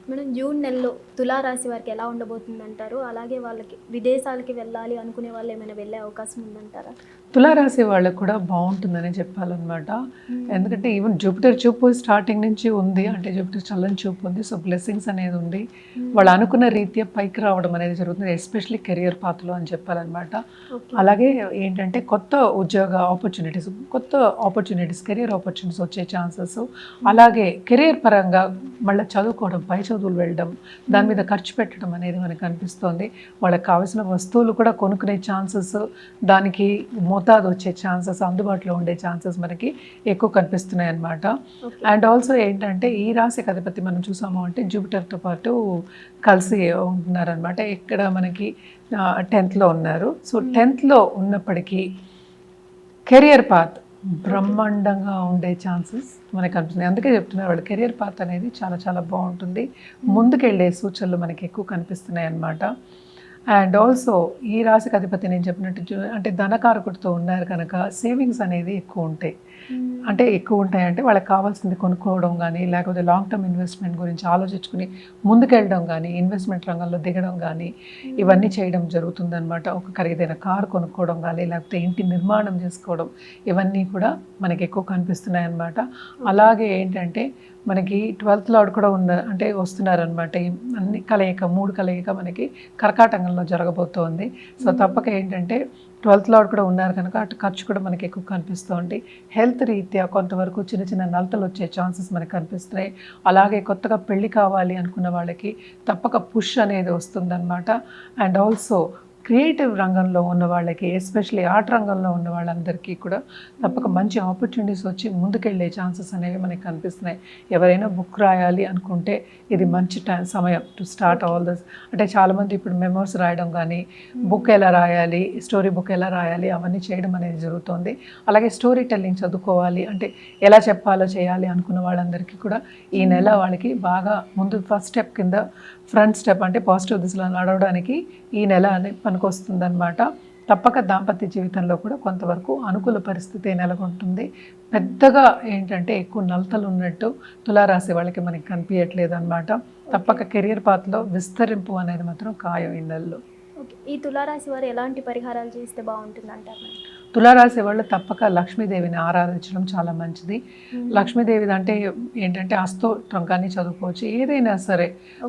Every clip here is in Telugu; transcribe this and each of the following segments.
మేడం జూన్ నెలలో తులారాశి వారికి ఎలా ఉండబోతుందంటారు? అలాగే వాళ్ళకి విదేశాలకి వెళ్ళాలి అనుకునే వాళ్ళు ఏమైనా వెళ్ళే అవకాశం ఉందంటారా? తులారాశి వాళ్ళకు కూడా బాగుంటుందని చెప్పాలన్నమాట. ఎందుకంటే ఈవెన్ జూపిటర్ చూపు స్టార్టింగ్ నుంచి ఉంది, అంటే జూపిటర్ చల్లని చూపు ఉంది. సో బ్లెస్సింగ్స్ అనేది ఉంది. వాళ్ళు అనుకున్న రీత్యా పైకి రావడం అనేది జరుగుతుంది, ఎస్పెషల్లీ కెరియర్ పాత్లో అని చెప్పాలన్నమాట. అలాగే ఏంటంటే కొత్త ఉద్యోగ ఆపర్చునిటీస్, కెరియర్ ఆపర్చునిటీస్ వచ్చే ఛాన్సెస్, అలాగే కెరియర్ పరంగా మళ్ళీ చదువుకోవడం, పై చదువులు వెళ్ళడం, దాని మీద ఖర్చు పెట్టడం అనేది మనకు అనిపిస్తోంది. వాళ్ళకి కావాల్సిన వస్తువులు కూడా కొనుక్కునే ఛాన్సెస్, దానికి మోతాదు వచ్చే ఛాన్సెస్, అందుబాటులో ఉండే ఛాన్సెస్ మనకి ఎక్కువ కనిపిస్తున్నాయి అన్నమాట. అండ్ ఆల్సో ఏంటంటే ఈ రాశికి అధిపతి మనం చూసాము అంటే జూపిటర్తో పాటు కలిసి ఉంటున్నారనమాట. ఇక్కడ మనకి 10th ఉన్నారు. సో 10th ఉన్నప్పటికీ కెరియర్ పాత్ బ్రహ్మాండంగా ఉండే ఛాన్సెస్ మనకు కనిపిస్తున్నాయి. అందుకే చెప్తున్నారు, వాళ్ళ కెరియర్ పాత్ అనేది చాలా చాలా బాగుంటుంది, ముందుకెళ్ళే సూచనలు మనకి ఎక్కువ కనిపిస్తున్నాయి అన్నమాట. అండ్ ఆల్సో ఈ రాశికి అధిపతి నేను చెప్పినట్టు అంటే ధనకారకుడితో ఉన్నారు కనుక సేవింగ్స్ అనేది ఎక్కువ ఉంటాయి. అంటే ఎక్కువ ఉంటాయంటే వాళ్ళకి కావాల్సింది కొనుక్కోవడం కానీ, లేకపోతే లాంగ్ టర్మ్ ఇన్వెస్ట్మెంట్ గురించి ఆలోచించుకుని ముందుకెళ్ళడం కానీ, ఇన్వెస్ట్మెంట్ రంగంలో దిగడం కానీ, ఇవన్నీ చేయడం జరుగుతుందన్నమాట. ఒక ఖరీదైన కారు కొనుక్కోవడం కానీ, లేకపోతే ఇంటి నిర్మాణం చేసుకోవడం, ఇవన్నీ కూడా మనకి ఎక్కువ కనిపిస్తున్నాయి అన్నమాట. అలాగే ఏంటంటే మనకి 12th లార్డ్ కూడా అంటే వస్తున్నారనమాట. ఈ అన్ని మూడు కలయిక మనకి కర్కాటకంలో జరగబోతోంది. సో తప్పక ఏంటంటే 12th లార్డ్ కూడా ఉన్నారు కనుక అటు ఖర్చు కూడా మనకి ఎక్కువ కనిపిస్తుంది. హెల్త్ రీత్యా కొంతవరకు చిన్న చిన్న నలతలు వచ్చే ఛాన్సెస్ మనకు కనిపిస్తున్నాయి. అలాగే కొత్తగా పెళ్లి కావాలి అనుకున్న వాళ్ళకి తప్పక పుష్ అనేది వస్తుందన్నమాట. అండ్ ఆల్సో క్రియేటివ్ రంగంలో ఉన్న వాళ్ళకి, ఎస్పెషలీ ఆర్ట్ రంగంలో ఉన్న వాళ్ళందరికీ కూడా తప్పక మంచి ఆపర్చునిటీస్ వచ్చి ముందుకెళ్ళే ఛాన్సెస్ అనేవి మనకి కనిపిస్తున్నాయి. ఎవరైనా బుక్ రాయాలి అనుకుంటే ఇది మంచి సమయం టు స్టార్ట్ ఆల్ దిస్. అంటే చాలామంది ఇప్పుడు మెమోస్ రాయడం కానీ, బుక్ ఎలా రాయాలి, స్టోరీ బుక్ ఎలా రాయాలి, అవన్నీ చేయడం అనేది జరుగుతుంది. అలాగే స్టోరీ టెల్లింగ్ చదువుకోవాలి అంటే ఎలా చెప్పాలో చేయాలి అనుకున్న వాళ్ళందరికీ కూడా ఈ నెల వాళ్ళకి బాగా ముందు ఫస్ట్ స్టెప్ కింద ఫ్రంట్ స్టెప్ అంటే పాజిటివ్ దిశలో నడవడానికి ఈ నెల అనేది పనికొస్తుందన్నమాట. తప్పక దాంపత్య జీవితంలో కూడా కొంతవరకు అనుకూల పరిస్థితి నెలకొంటుంది. పెద్దగా ఏంటంటే ఎక్కువ నలతలు ఉన్నట్టు తులారాశి వాళ్ళకి మనకి కనిపించట్లేదు అనమాట. తప్పక కెరియర్ పాత్లో విస్తరింపు అనేది మాత్రం ఖాయం ఈ నెలలో. ఈ తులారాశి వారు ఎలాంటి పరిహారాలు చేస్తే బాగుంటుంది అంటారు? తులారాశి వాళ్ళు తప్పక లక్ష్మీదేవిని ఆరాధించడం చాలా మంచిది. లక్ష్మీదేవి అంటే ఏంటంటే అష్టోత్తరం కానీ చదువుకోవచ్చు, ఏదైనా సరే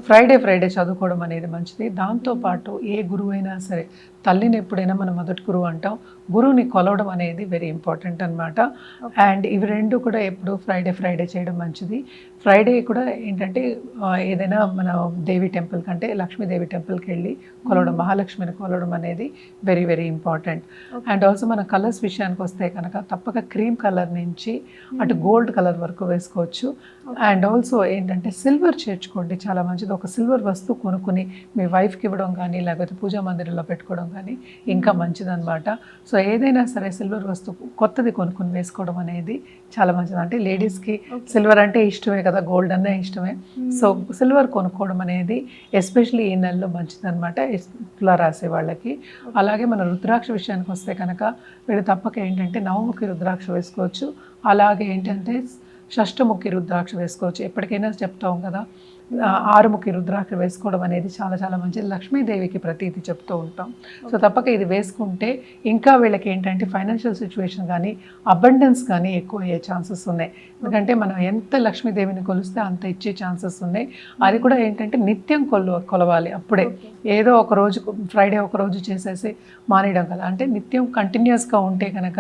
ఫ్రైడే చదువుకోవడం అనేది మంచిది. దాంతోపాటు ఏ గురువు అయినా సరే, తల్లిని ఎప్పుడైనా మనం మొదటి గురువు అంటాం, గురువుని కొలవడం అనేది వెరీ ఇంపార్టెంట్ అనమాట. అండ్ ఇవి రెండు కూడా ఎప్పుడు ఫ్రైడే చేయడం మంచిది. ఫ్రైడే కూడా ఏంటంటే ఏదైనా మన దేవి టెంపుల్ కంటే లక్ష్మీదేవి టెంపుల్కి వెళ్ళి కొలవడం, మహాలక్ష్మిని కొలవడం అనేది very very important. And also మన కలర్స్ విషయానికి వస్తే కనుక తప్పక క్రీమ్ కలర్ నుంచి అటు గోల్డ్ కలర్ వరకు వేసుకోవచ్చు. అండ్ ఆల్సో ఏంటంటే సిల్వర్ చేర్చుకోండి, చాలా మంచిది. ఒక సిల్వర్ వస్తువు కొనుక్కుని మీ వైఫ్కి ఇవ్వడం కానీ, లేకపోతే పూజా మందిరంలో పెట్టుకోవడం కానీ ఇంకా మంచిదన్నమాట. సో ఏదైనా సరే సిల్వర్ వస్తువు కొత్తది కొనుక్కుని వేసుకోవడం అనేది చాలా మంచిది. అంటే లేడీస్కి సిల్వర్ అంటే ఇష్టమే కదా, గోల్డ్ అనే ఇష్టమే. సో సిల్వర్ కొనుక్కోవడం అనేది ఎస్పెషలీ ఈ నెలలో మంచిదన్నమాట తులారాశి వాళ్ళకి. అలాగే మన రుద్రాక్ష విషయానికి వస్తే కనుక వీళ్ళు తప్పక ఏంటంటే నవముఖి రుద్రాక్ష వేసుకోవచ్చు. అలాగే ఏంటంటే షష్టముఖి రుద్రాక్ష వేసుకోవచ్చు. ఎప్పటికైనా చెప్తాం కదా, 6ముఖి రుద్రాక్ష వేసుకోవడం అనేది చాలా చాలా మంచిది. లక్ష్మీదేవికి ప్రతీతి చెప్తూ ఉంటాం. సో తప్పక ఇది వేసుకుంటే ఇంకా వీళ్ళకి ఏంటంటే ఫైనాన్షియల్ సిచ్యువేషన్ కానీ, అబండెన్స్ కానీ ఎక్కువ అయ్యే ఛాన్సెస్ ఉన్నాయి. ఎందుకంటే మనం ఎంత లక్ష్మీదేవిని కొలిస్తే అంత ఇచ్చే ఛాన్సెస్ ఉన్నాయి. అది కూడా ఏంటంటే నిత్యం కొలవాలి. అప్పుడే ఏదో ఒక రోజు ఫ్రైడే ఒక రోజు చేసేసి మానేయడం కదా, అంటే నిత్యం కంటిన్యూస్గా ఉంటే కనుక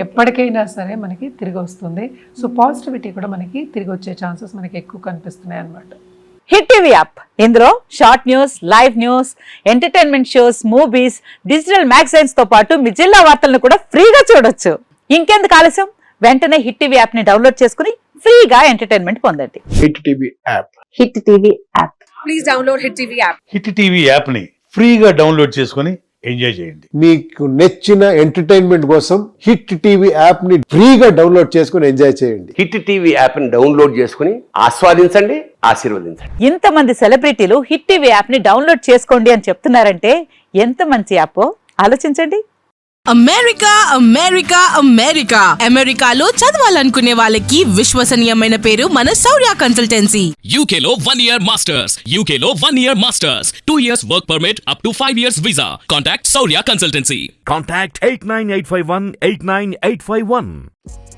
ఎప్పటికైనా సరే మనకి తిరిగి వస్తుంది. సో పాజిటివిటీ కూడా మనకి తిరిగి వచ్చే ఛాన్సెస్ మనకి ఎక్కువ కనిపిస్తున్నాయి అన్నమాట. హిట్ టీవీ యాప్, ఇందులో short news, live news, entertainment shows, movies, digital magazines తో పాటు మీ జిల్లా వార్తలను కూడా ఫ్రీగా చూడొచ్చు. ఇంకెందుకు ఆలస్యం, వెంటనే హిట్ టీవీ యాప్ ని డౌన్లోడ్ చేసుకుని ఫ్రీగా ఎంటర్టైన్మెంట్ పొందండి. Hit TV app. Hit TV app. Please download hit TV app. Hit TV app ని ఫ్రీగా డౌన్లోడ్ చేసుకుని ఎంజాయ్ చేయండి. మీకు నచ్చిన ఎంటర్టైన్మెంట్ కోసం హిట్ టీవీ యాప్ ని ఫ్రీగా డౌన్లోడ్ చేసుకుని ఎంజాయ్ చేయండి. హిట్ టీవీ యాప్ ని డౌన్లోడ్ చేసుకుని ఆస్వాదించండి, ఆశీర్వదించండి. ఇంతమంది సెలబ్రిటీలు హిట్ టీవీ యాప్ ని డౌన్లోడ్ చేసుకోండి అని చెప్తున్నారంటే ఎంత మంచి యాప్ ఆలోచించండి. అమెరికా అమెరికా అమెరికా అమెరికాలో చదవాలనుకునే వాళ్ళకి విశ్వసనీయమైన పేరు మన శౌర్య consultancy. UK Law 1 Year Masters. UK Law 1 Year Masters. 2 years work permit up to 5 years visa. Contact Saurya Consultancy. Contact 89851 89851.